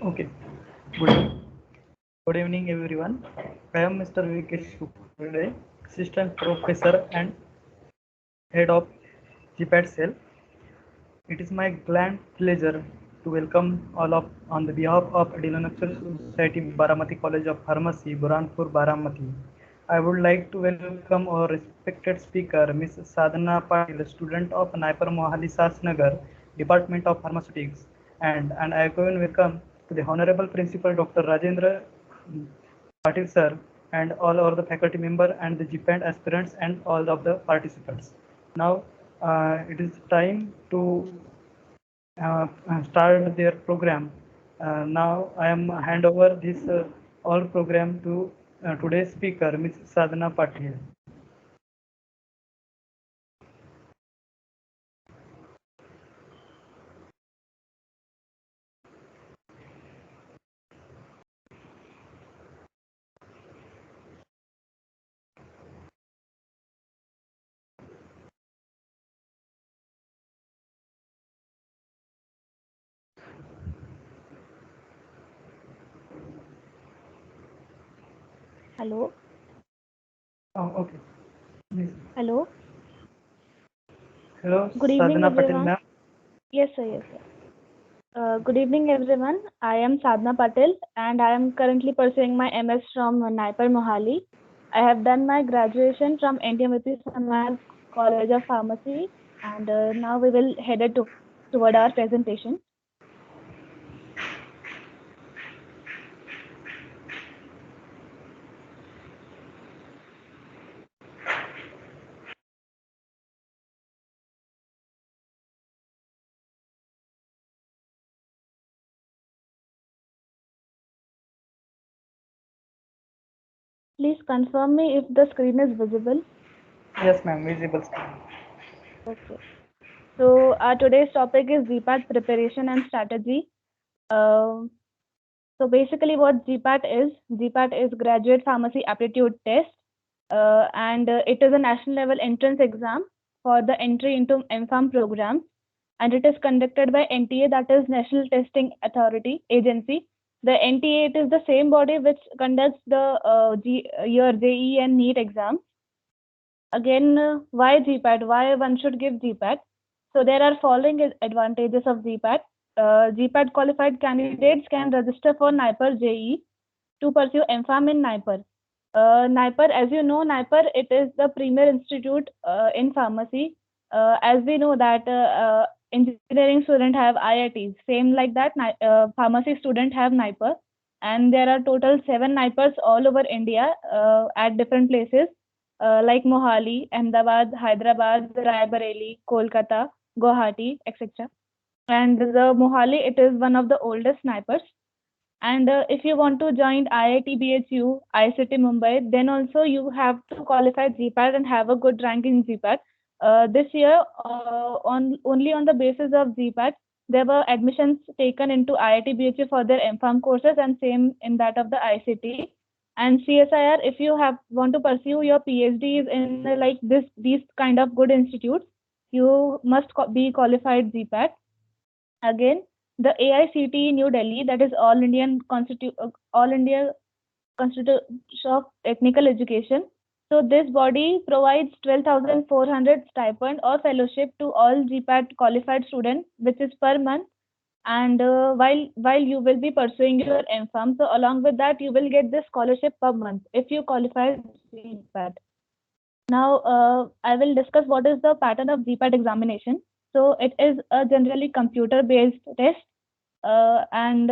Okay. Good, good evening, everyone. I am Mr. Vikesh Shukre, Assistant Professor and Head of Gpat Cell. It is my grand pleasure to welcome all of on the behalf of Adilanaksar Society, Baramati College of Pharmacy, Buranpur, Baramati. I would like to welcome our respected speaker, Ms. Sadhana Patil, student of Naipar Mohali Sasnagar, Department of Pharmaceutics, and I again welcome to the Honorable Principal Dr. Rajendra Patil sir and all of the faculty member and the GPANT aspirants and all of the participants. Now it is time to start their program. Now I am hand over this all program to today's speaker, Ms. Sadhana Patil. Hello. Oh, okay. Miss. Hello. Hello, Good evening, Sadhana Patil, everyone. ma'am. Yes, sir. Yes, sir. Good evening, everyone. I am Sadhana Patil, and I am currently pursuing my MS from Naipar Mohali. I have done my graduation from NTMT Samaj College of Pharmacy, and now we will head toward our presentation. Please confirm me if the screen is visible. Yes, ma'am. Visible screen. Okay. So our today's topic is GPAT preparation and strategy. Uh, So basically what GPAT is Graduate Pharmacy Aptitude Test, and it is a national level entrance exam for the entry into MPharm program, and it is conducted by NTA, that is National Testing Authority Agency. The NTA, it is the same body which conducts the your JEE and NEET exam. Again, why GPAT? Why one should give GPAT? So there are following advantages of GPAT. GPAT qualified candidates can register for NIPER JE to pursue MPharm in NIPER. NIPER, as you know, NIPER, it is the premier institute in pharmacy. As we know that engineering student have IITs, same like that, pharmacy student have NIPER. And there are total 7 NIPERs all over India at different places like Mohali, Ahmedabad, Hyderabad, Raebareli, Kolkata, Guwahati, etc. And the Mohali, it is one of the oldest snipers. And if you want to join IIT BHU, ICT Mumbai, then also you have to qualify GPAT and have a good rank in GPAT. This year, on only on the basis of GPAT, there were admissions taken into IIT BHU for their MPharm courses and same in that of the ICT. And CSIR, if you have want to pursue your PhDs in like these kind of good institutes, you must be qualified GPAT. Again, the AICTE New Delhi, that is All India Constitute of Technical Education. So this body provides 12,400 stipend or fellowship to all GPAT qualified students, which is per month. And while you will be pursuing your MPharm, so along with that, you will get this scholarship per month if you qualify GPAT. Now, I will discuss what is the pattern of GPAT examination. So it is a generally computer-based test, and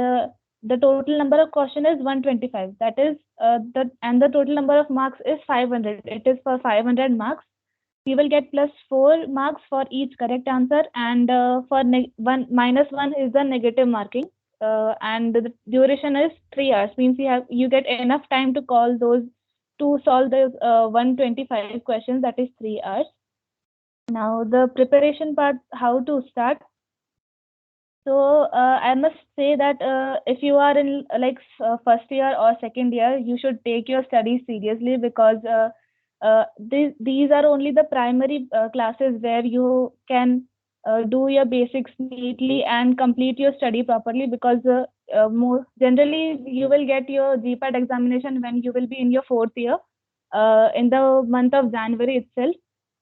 the total number of question is 125. That is the total number of marks is 500. It is for 500 marks. You will get plus 4 marks for each correct answer, and for one minus 1 is the negative marking. And the duration is 3 hours. Means you get enough time to solve those 125 questions. That is 3 hours. Now the preparation part, how to start. So I must say that if you are in first year or second year, you should take your studies seriously because these are only the primary classes where you can do your basics neatly and complete your study properly because more generally you will get your GPAT examination when you will be in your fourth year, in the month of January itself.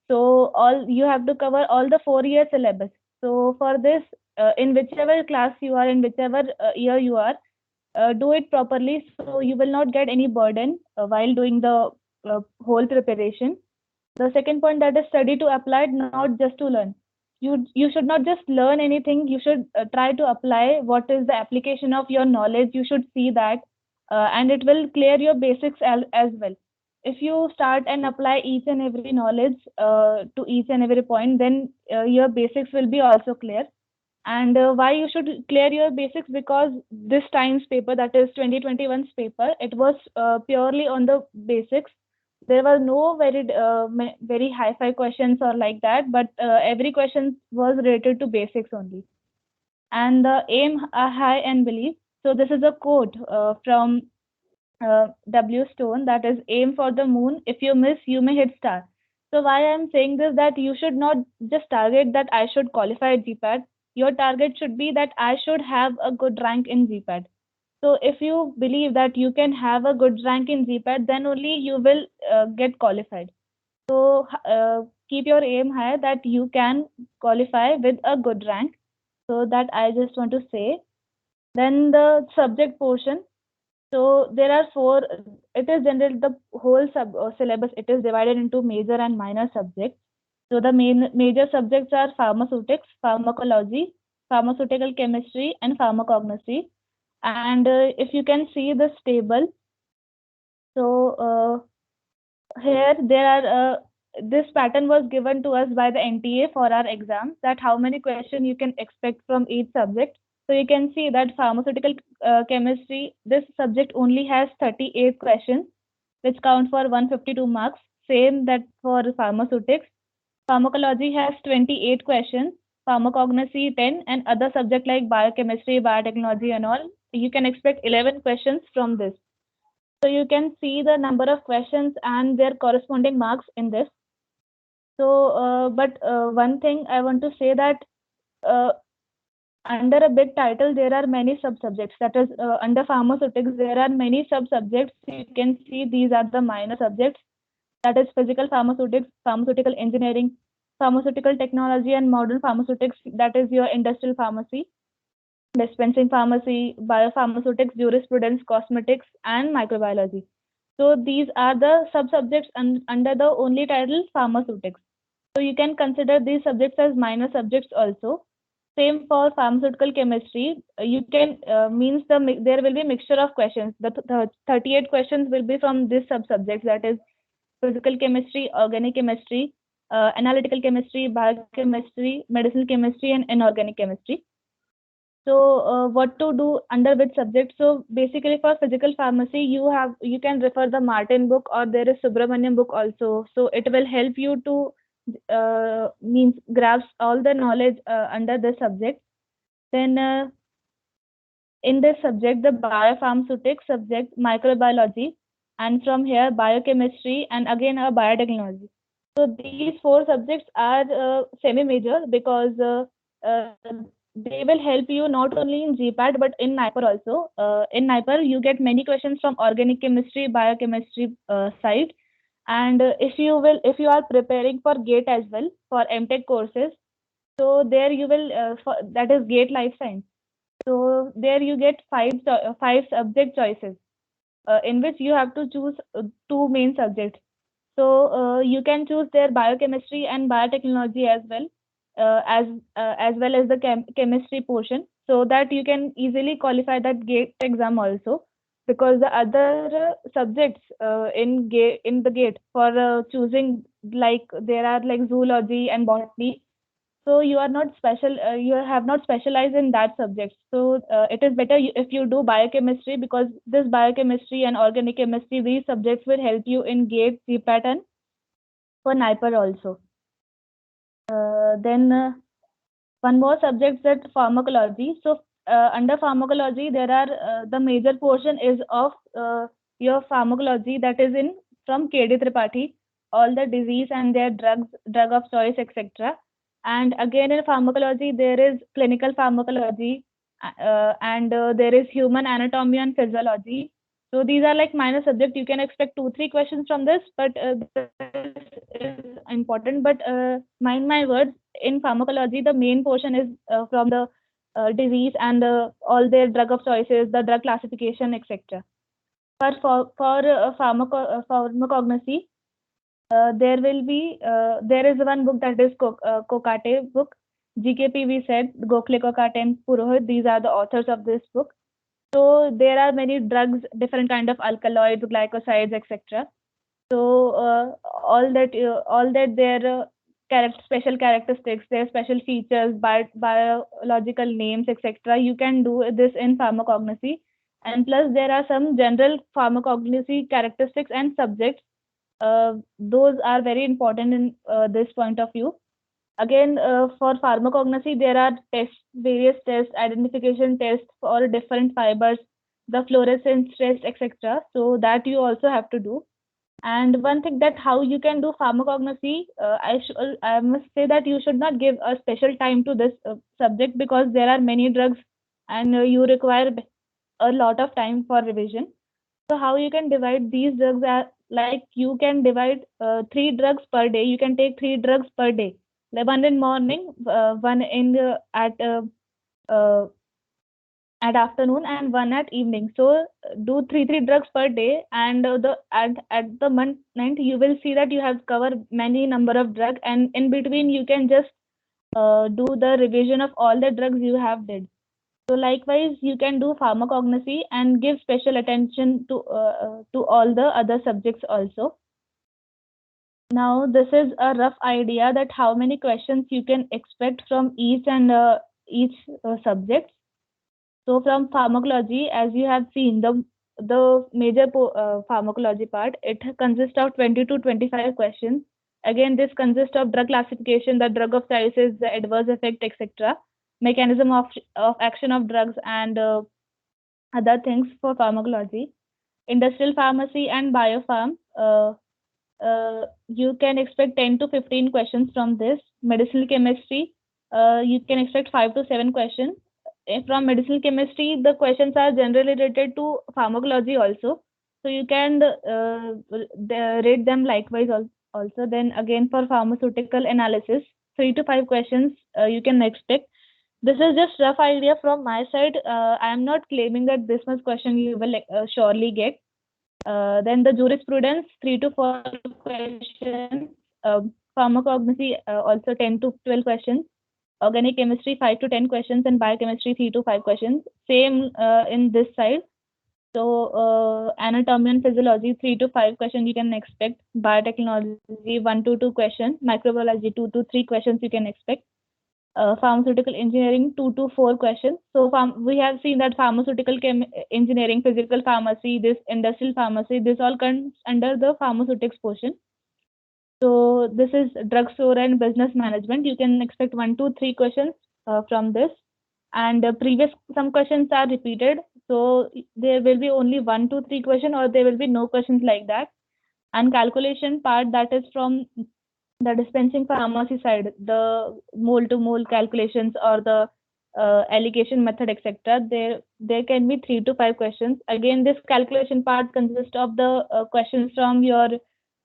So all you have to cover all the 4 year syllabus. So for this, in whichever class you are, in whichever year you are, do it properly so you will not get any burden while doing the whole preparation. The second point, that is study to apply, not just to learn. You should not just learn anything. You should try to apply what is the application of your knowledge. You should see that, and it will clear your basics as well. If you start and apply each and every knowledge to each and every point, then your basics will be also clear. And why you should clear your basics? Because this time's paper, that is 2021's paper, it was purely on the basics. There were no very high-fi questions or like that, but every question was related to basics only. And the aim high and believe. So this is a quote from W. Stone, that is, aim for the moon. If you miss, you may hit star. So why I'm saying this, that you should not just target that I should qualify at GPAT. Your target should be that I should have a good rank in GPAT. So if you believe that you can have a good rank in GPAT, then only you will get qualified. So keep your aim high that you can qualify with a good rank. So that I just want to say. Then the subject portion. So there are four. It is generally the whole syllabus. It is divided into major and minor subjects. So the main major subjects are pharmaceutics, pharmacology, pharmaceutical chemistry, and pharmacognosy. And if you can see this table, so here there are this pattern was given to us by the NTA for our exams, that how many questions you can expect from each subject. So you can see that pharmaceutical chemistry, this subject only has 38 questions, which count for 152 marks. Same that for pharmaceutics. Pharmacology has 28 questions, pharmacognosy 10, and other subjects like biochemistry, biotechnology, and all. You can expect 11 questions from this. So you can see the number of questions and their corresponding marks in this. So, but one thing I want to say, that uh, under a big title, there are many sub-subjects. That is, under pharmaceutics, there are many sub-subjects. You can see these are the minor subjects. That is physical pharmaceutics, pharmaceutical engineering, pharmaceutical technology, and modern pharmaceutics. That is your industrial pharmacy, dispensing pharmacy, biopharmaceutics, jurisprudence, cosmetics, and microbiology. So these are the sub-subjects under the only title pharmaceutics. So you can consider these subjects as minor subjects also. Same for pharmaceutical chemistry. You can means there will be mixture of questions. The 38 questions will be from this sub-subjects, that is physical chemistry, organic chemistry, analytical chemistry, biochemistry, medicinal chemistry, and inorganic chemistry. So what to do under which subject? So basically for physical pharmacy, you can refer the Martin book, or there is Subramaniam book also. So it will help you to means grasp all the knowledge under this subject. Then in this subject, the biopharmaceutics subject, microbiology, and from here biochemistry, and again biotechnology. So these four subjects are semi-major, because uh, they will help you not only in GPAT but in NIPER also. In NIPER, you get many questions from organic chemistry, biochemistry side, and if you are preparing for GATE as well for MTech courses, so there you will that is GATE Life Science. So there you get five subject choices, in which you have to choose two main subjects. So you can choose their biochemistry and biotechnology as well, as well as the chemistry portion, so that you can easily qualify that GATE exam also. Because the other subjects in the GATE for choosing, like there are like zoology and botany, so you are not special, you have not specialized in that subject. So it is better if you do biochemistry, because this biochemistry and organic chemistry, these subjects will help you in GATE, GPAT, and for NIPER also. Then one more subject, that pharmacology. So under pharmacology, there are the major portion is of your pharmacology, that is in from KD Tripathi, all the disease and their drug of choice, etc. And again in pharmacology, there is clinical pharmacology, and there is human anatomy and physiology. So these are like minor subjects. You can expect 2-3 questions from this, but this is important. But mind my words, in pharmacology, the main portion is from the disease and all their drug of choices, the drug classification, etc. But for pharmacognosy, there is one book that is Kokate book. GKP we said Gokhale, Kokate, and Purohit. These are the authors of this book. So there are many drugs, different kind of alkaloids, glycosides, etc. So all that their special characteristics, their special features, biological names, etc. You can do this in pharmacognosy, and plus there are some general pharmacognosy characteristics and subjects. Those are very important in this point of view. Again, for pharmacognosy, there are tests, various tests, identification tests for different fibers, the fluorescence test, etc. So that you also have to do. And one thing that how you can do pharmacognosy, I must say that you should not give a special time to this subject because there are many drugs and you require a lot of time for revision. So how you can divide these drugs are like you can divide 3 drugs per day. You can take 3 drugs per day. Like one in morning, one in uh, at afternoon, and one at evening. So do three drugs per day, and the at the month end you will see that you have covered many number of drugs, and in between you can just do the revision of all the drugs you have did. So likewise, you can do pharmacognosy and give special attention to all the other subjects also. Now, this is a rough idea that how many questions you can expect from each subject. So from pharmacology, as you have seen, the major pharmacology part, it consists of 20 to 25 questions. Again, this consists of drug classification, the drug of choices, the adverse effect, etc., mechanism of action of drugs, and other things for pharmacology. Industrial pharmacy and biopharm, you can expect 10 to 15 questions from this. Medicinal chemistry, you can expect 5 to 7 questions. From medicinal chemistry, the questions are generally related to pharmacology also. So you can rate them likewise also. Then again, for pharmaceutical analysis, 3 to 5 questions you can expect. This is just rough idea from my side. I am not claiming that this much question you will surely get. Then the jurisprudence, 3 to 4 questions. Pharmacognosy, also 10 to 12 questions. Organic chemistry, 5 to 10 questions, and biochemistry, 3 to 5 questions. Same in this side. So anatomy and physiology, 3 to 5 questions you can expect. Biotechnology, 1 to 2 questions. Microbiology, 2 to 3 questions you can expect. Pharmaceutical engineering, 2 to 4 questions. So we have seen that pharmaceutical engineering, physical pharmacy, this industrial pharmacy, this all comes under the pharmaceutics portion. So this is drugstore and business management. You can expect 1 to 3 questions from this. And previous some questions are repeated. So there will be only 1 to 3 questions, or there will be no questions like that. And calculation part, that is from the dispensing pharmacy side, the mole to mole calculations or the allocation method, etc. There can be 3 to 5 questions. Again, this calculation part consists of the questions from your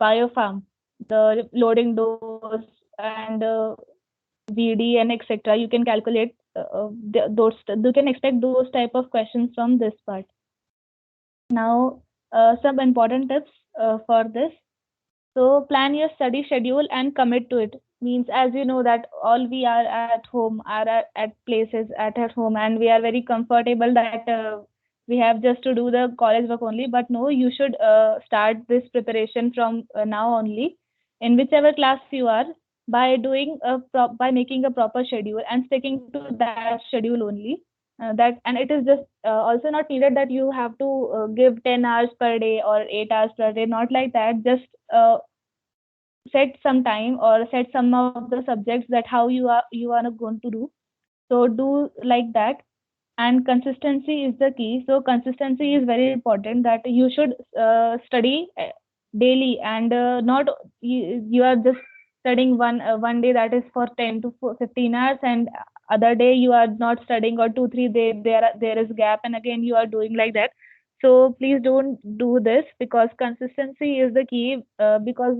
biopharm, the loading dose and VD and etc. You can calculate those. You can expect those type of questions from this part. Now, some important tips for this. So plan your study schedule and commit to it. Means, as you know that all we are at home, are at places at home, and we are very comfortable that we have just to do the college work only. But no, you should start this preparation from now only. In whichever class you are, by doing by making a proper schedule and sticking to that schedule only. That, and it is just also not needed that you have to give 10 hours per day or 8 hours per day. Not like that. Just set some time or set some of the subjects that how you are going to do. So do like that. And consistency is the key. So consistency is very important, that you should study daily, and not you are just studying one day, that is for 10 to 15 hours, and other day you are not studying, or 2 3 day there is gap and again you are doing like that. So please don't do this, because consistency is the key, because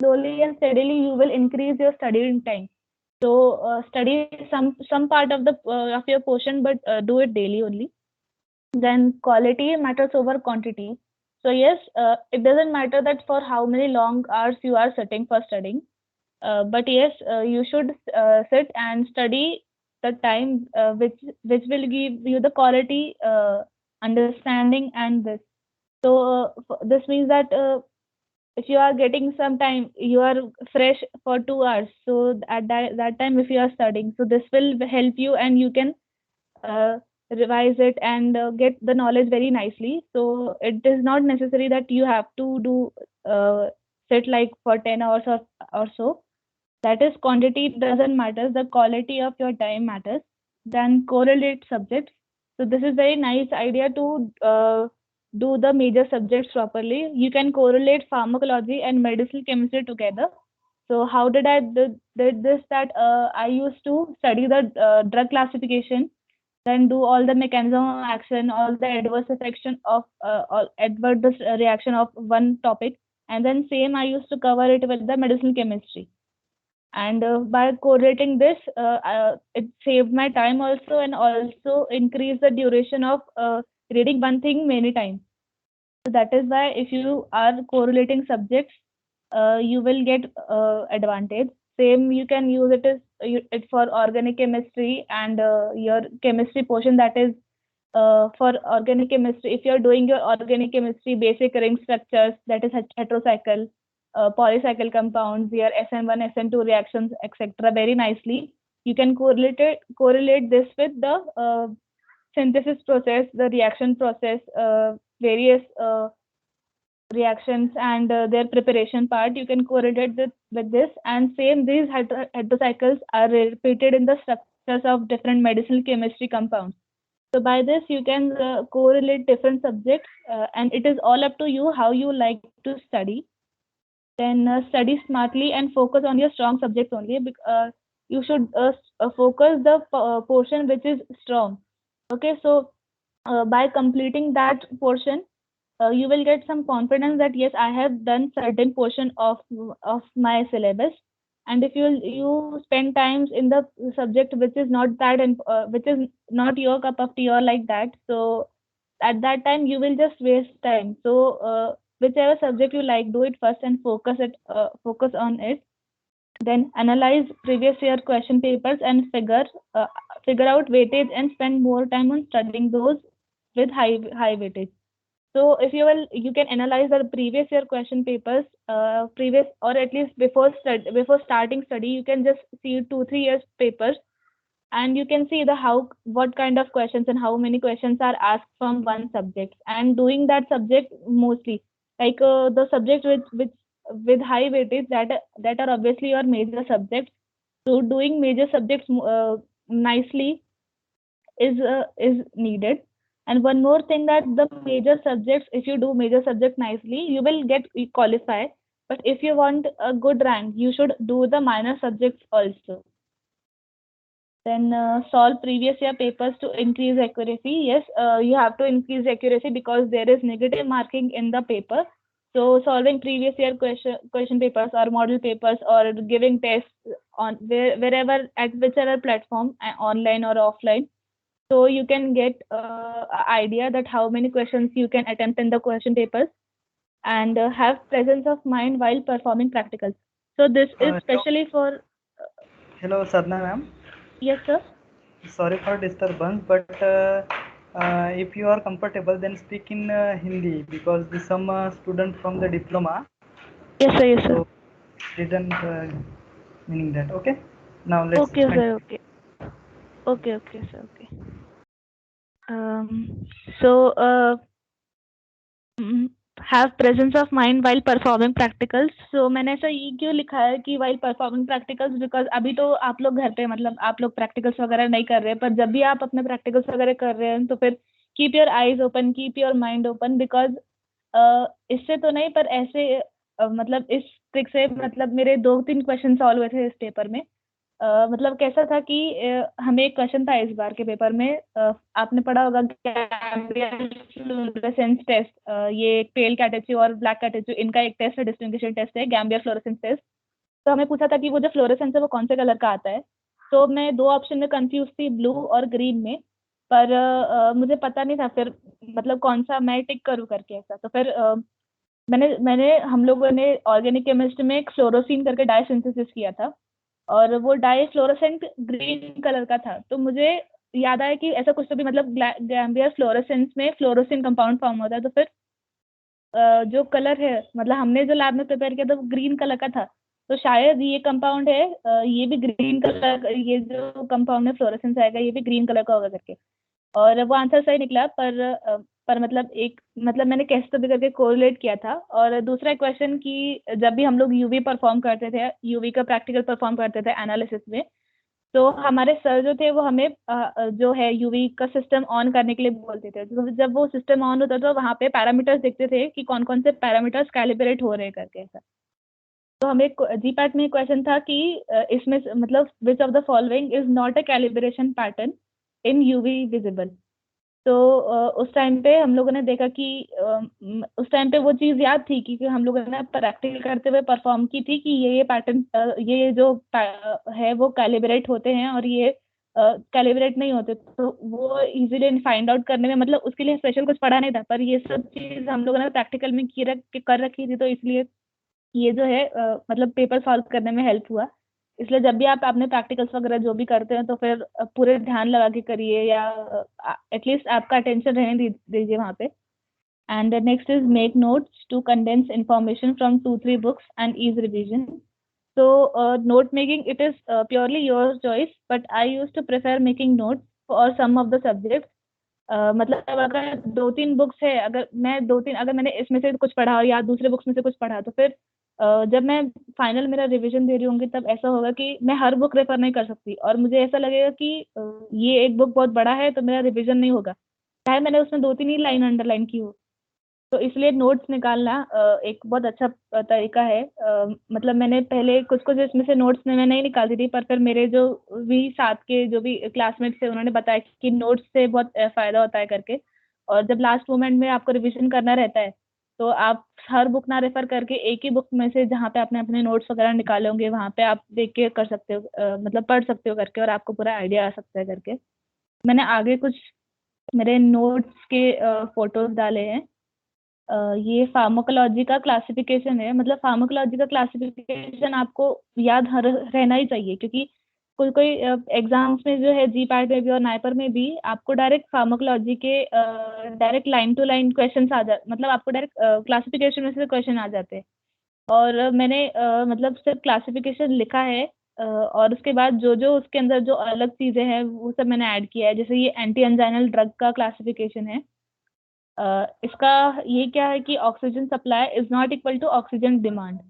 slowly and steadily you will increase your studying time. So study some part of the of your portion, but do it daily only. Then quality matters over quantity. So yes, it doesn't matter that for how many long hours you are sitting for studying, but yes, you should sit and study the time which will give you the quality understanding. And this, so this means that if you are getting some time, you are fresh for 2 hours, so at that time if you are studying, so this will help you and you can uh, revise it and get the knowledge very nicely. So it is not necessary that you have to do sit like for 10 hours or so. That is, quantity doesn't matter, the quality of your time matters. Then correlate subjects. So this is very nice idea to do the major subjects properly. You can correlate pharmacology and medicinal chemistry together. So how did I did this? That I used to study the drug classification, then do all the mechanism of action, all the adverse affection of all adverse reaction of one topic, and then same I used to cover it with the medicinal chemistry. And by correlating this, it saved my time also, and also increased the duration of reading one thing many times. So that is why if you are correlating subjects, you will get advantage. Same you can use it as it for organic chemistry and your chemistry portion, that is for organic chemistry. If you're doing your organic chemistry basic ring structures, that is heterocycle, polycycle compounds, your SN1, SN2 reactions, etc., very nicely, you can correlate this with the synthesis process, the reaction process, various reactions and their preparation part. You can correlate with this, and same these heterocycles are repeated in the structures of different medicinal chemistry compounds. So by this you can correlate different subjects, and it is all up to you how you like to study. Then study smartly and focus on your strong subjects only. You should focus the portion which is strong. Okay, so by completing that portion, you will get some confidence that yes, I have done certain portion of my syllabus. And if you spend times in the subject which is not that which is not your cup of tea or like that, so at that time you will just waste time. So whichever subject you like, do it first and focus on it. Then analyze previous year question papers and figure out weightage, and spend more time on studying those with high weightage. So if you can analyze the previous year question papers, previous, or at least before starting study, you can just see 2 3 years papers, and you can see the how what kind of questions and how many questions are asked from one subject, and doing that subject mostly, like the subject with high weightage, that are obviously your major subjects. So doing major subjects nicely is needed. And one more thing, that the major subjects, if you do major subject nicely, you will get qualify. But if you want a good rank, you should do the minor subjects also. Then solve previous year papers to increase accuracy. Yes, you have to increase accuracy because there is negative marking in the paper. So solving previous year question papers or model papers, or giving tests on wherever, at whichever platform, online or offline, so you can get idea that how many questions you can attempt in the question papers. And have presence of mind while performing practicals. So this is Hello, specially for hello, Sadhana ma'am. yes sir. Sorry for disturbance, but if you are comfortable, then speak in Hindi, because some student from the diploma Yes sir, yes sir. so didn't meaning that. Okay, now let's Okay continue. sir, okay. Okay sir, okay. um so mm, have presence of mind while performing practicals. So मैंने ऐसा ये क्यों लिखा है कि while performing practicals, because अभी तो आप लोग घर पे, मतलब आप लोग practicals वगैरह नहीं कर रहे हैं, पर जब भी आप अपने practicals वगैरह कर रहे हैं, तो फिर keep your eyes open, keep your mind open, because इससे तो नहीं, पर ऐसे मतलब इस ट्रिक से, मतलब मेरे 2 3 क्वेश्चन सॉल्व हुए थे इस पेपर में। मतलब कैसा था कि हमें एक क्वेश्चन था इस बार के पेपर में, आपने पढ़ा होगा गैम्बियन फ्लोरेसेंस टेस्ट। ये पेल कैटेचू और ब्लैक कैटेचू, इनका एक टेस्ट है, डिस्टिंग्विशन टेस्ट है, गैम्बियन फ्लोरेसेंस टेस्ट। तो हमें पूछा था कि वो जो फ्लोरेसेंस है वो कौन से कलर का आता है। तो मैं दो ऑप्शन में कंफ्यूज थी, ब्लू और ग्रीन में। पर मुझे पता नहीं था फिर मतलब कौन सा मैं टिक करूँ करके ऐसा। तो फिर मैंने मैंने हम लोगों ने ऑर्गेनिक केमिस्ट्री में एक फ्लोरोसिन करके डाई सिंथेसिस किया था, और वो डाई फ्लोरोसेंट ग्रीन कलर का था। तो मुझे याद आया कि ऐसा कुछ तो भी मतलब गैम्बिया फ्लोरोसेंस में फ्लोरोसिन कंपाउंड फॉर्म होता है। तो फिर जो कलर है मतलब हमने जो लैब में प्रिपेयर किया था वो ग्रीन कलर का था। तो शायद ये कंपाउंड है, ये भी ग्रीन कलर, ये जो कंपाउंड है फ्लोरोसेंस आएगा ये भी ग्रीन कलर का होगा करके। और वो आंसर सही निकला। पर मतलब एक मतलब मैंने कैसे तो भी करके कोरिलेट किया था। और दूसरा क्वेश्चन कि जब भी हम लोग यूवी परफॉर्म करते थे, यूवी का प्रैक्टिकल परफॉर्म करते थे एनालिसिस में, तो हमारे सर जो थे वो हमें जो है यूवी का सिस्टम ऑन करने के लिए बोलते थे। तो जब वो सिस्टम ऑन होता था वहाँ पे पैरामीटर्स देखते थे कि कौन कौन से पैरामीटर्स कैलिब्रेट हो रहे हैं करके ऐसा। तो हमें जीपैट में क्वेश्चन था कि इसमें मतलब which of the following is not a calibration pattern in UV visible. तो उस टाइम पे हम लोगों ने देखा कि उस टाइम पे वो चीज़ याद थी कि हम लोगों ने प्रैक्टिकल करते हुए परफॉर्म की थी कि ये पैटर्न ये जो है वो कैलिब्रेट होते हैं और ये कैलिब्रेट नहीं होते। तो वो इजीली फाइंड आउट करने में मतलब उसके लिए स्पेशल कुछ पढ़ा नहीं था, पर ये सब चीज़ हम लोगों ने प्रैक्टिकल में कर रखी थी। तो इसलिए ये जो है मतलब पेपर सॉल्व करने में हेल्प हुआ। इसलिए जब भी आप अपने प्रैक्टिकल्स वगैरह जो भी करते हैं तो फिर पूरे ध्यान लगा के करिए, या एटलीस्ट आपका अटेंशन रहने दीजिए वहाँ पे। And next is make notes to condense information from 2-3 books and ease revision. So note making, it is purely your choice, but I used to prefer making notes for some of the subjects. मतलब अगर 2-3 books है, अगर मैं 2-3 अगर मैंने इसमें से कुछ पढ़ा या दूसरे बुक्स में से कुछ पढ़ा, तो फिर जब मैं फाइनल मेरा रिवीजन दे रही होंगी तब ऐसा होगा कि मैं हर बुक रेफर नहीं कर सकती, और मुझे ऐसा लगेगा कि ये एक बुक बहुत बड़ा है तो मेरा रिवीजन नहीं होगा, चाहे मैंने उसमें 2-3 ही लाइन अंडरलाइन की हो। तो इसलिए नोट्स निकालना एक बहुत अच्छा तरीका है। मतलब मैंने पहले कुछ कुछ इसमें से नोट्स में मैं नहीं निकालती थी, पर फिर मेरे जो भी साथ के जो भी क्लासमेट्स थे उन्होंने बताया कि नोट्स से बहुत फायदा होता है करके। और जब लास्ट मोमेंट में आपको रिवीजन करना रहता है तो आप हर बुक ना रेफर करके एक ही बुक में से जहाँ पे आपने अपने नोट्स वगैरह निकाले होंगे वहाँ पे आप देख के कर सकते हो, मतलब पढ़ सकते हो करके, और आपको पूरा आइडिया आ सकता है करके। मैंने आगे कुछ मेरे नोट्स के फोटोज डाले हैं। ये फार्माकोलॉजी का क्लासिफिकेशन है। मतलब फार्माकोलॉजी का क्लासिफिकेशन आपको याद रहना ही चाहिए, क्योंकि कोई कोई एग्जाम्स में जो है जीपैट में भी और नाइपर में भी आपको डायरेक्ट फार्माकोलॉजी के direct line to line question आ जा मतलब आपको डायरेक्ट क्लासिफिकेशन में से क्वेश्चन आ जाते हैं। और मैंने मतलब सिर्फ क्लासिफिकेशन लिखा है, और उसके बाद जो जो उसके अंदर जो अलग चीज़ें हैं वो सब मैंने ऐड किया है। जैसे ये एंटी एंजाइनल ड्रग का क्लासिफिकेशन है। इसका ये क्या है कि oxygen supply is not equal to oxygen demand,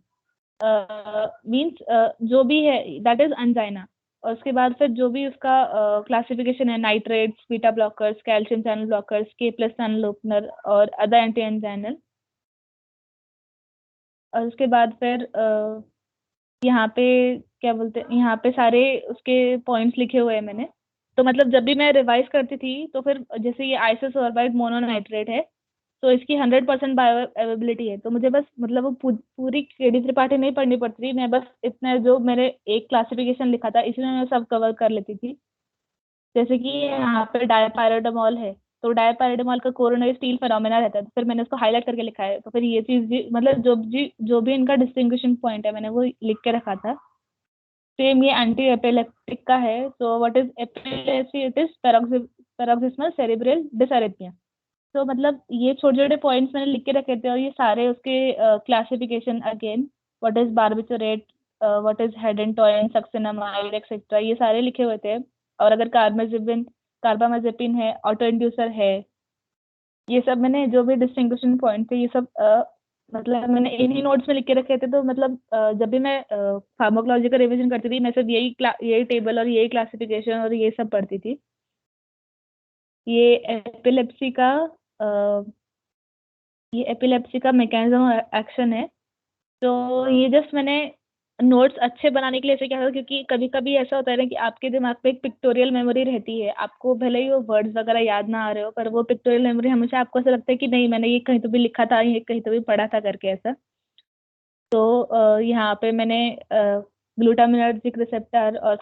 means जो भी है दैट इज एंजाइना। और उसके बाद फिर जो भी उसका क्लासिफिकेशन है, nitrates, beta blockers, calcium channel blockers, के प्लस चैनल ओपनर और अदर एंटी एंजाइनल। और उसके बाद फिर यहाँ पे क्या बोलते हैं, यहाँ पे सारे उसके पॉइंट्स लिखे हुए हैं मैंने। तो मतलब जब भी मैं रिवाइज करती थी तो फिर जैसे ये आइसोसोर्बाइड मोनोनाइट्रेट है, तो इसकी 100% बायो अवेलेबिलिटी है। तो मुझे बस मतलब वो पूरी केडी त्रिपाठी नहीं पढ़नी पड़ती थी, मैं बस इतना जो मैंने एक क्लासिफिकेशन लिखा था इसमें मैं सब कवर कर लेती थी। जैसे कि यहाँ पे डायपायराडामॉल है, तो डायपायराडामॉल का कोरोनरी स्टील फेनोमेना रहता है, तो फिर मैंने उसको हाईलाइट करके लिखा है। तो फिर ये चीज भी मतलब जो भी इनका डिस्टिंग्विशिंग पॉइंट है मैंने वो लिख के रखा था। सेम ये एंटी एपिलेप्टिक का है। तो what is epilepsy, it is paroxysmal cerebral dysrhythmia. तो मतलब ये छोटे छोटे पॉइंट्स मैंने लिख के रखे थे, और ये सारे उसके classification again, what is barbiturate, what is hydantoin, succinimide etcetera, ये सारे लिखे हुए थे। और अगर कार्बामेजेपिन है, ऑटो इंड्यूसर है, ये सब मैंने जो भी डिस्टिंग्विशिंग पॉइंट थे ये सब मतलब मैंने इन्हीं नोट्स में लिख के रखे थे। तो मतलब जब भी मैं फार्माकोलॉजी का रिवीजन करती थी मैं सिर्फ यही टेबल और यही क्लासिफिकेशन और ये सब पढ़ती थी। ये एपिलेप्सी का ये एपिलेप्सी का मैकेनिज्म एक्शन है। तो ये जस्ट मैंने नोट्स अच्छे बनाने के लिए ऐसे क्या होता है, क्योंकि कभी कभी ऐसा होता है ना कि आपके दिमाग में एक पिक्टोरियल मेमोरी रहती है, आपको भले ही वो वर्ड्स वगैरह याद ना आ रहे हो, पर वो पिक्टोरियल मेमोरी हमेशा आपको ऐसा लगता है कि नहीं मैंने ये कहीं तो भी लिखा था, ये कहीं तो भी पढ़ा था करके ऐसा। तो यहाँ पे मैंने ग्लूटामिनर्जिक रिसेप्टर और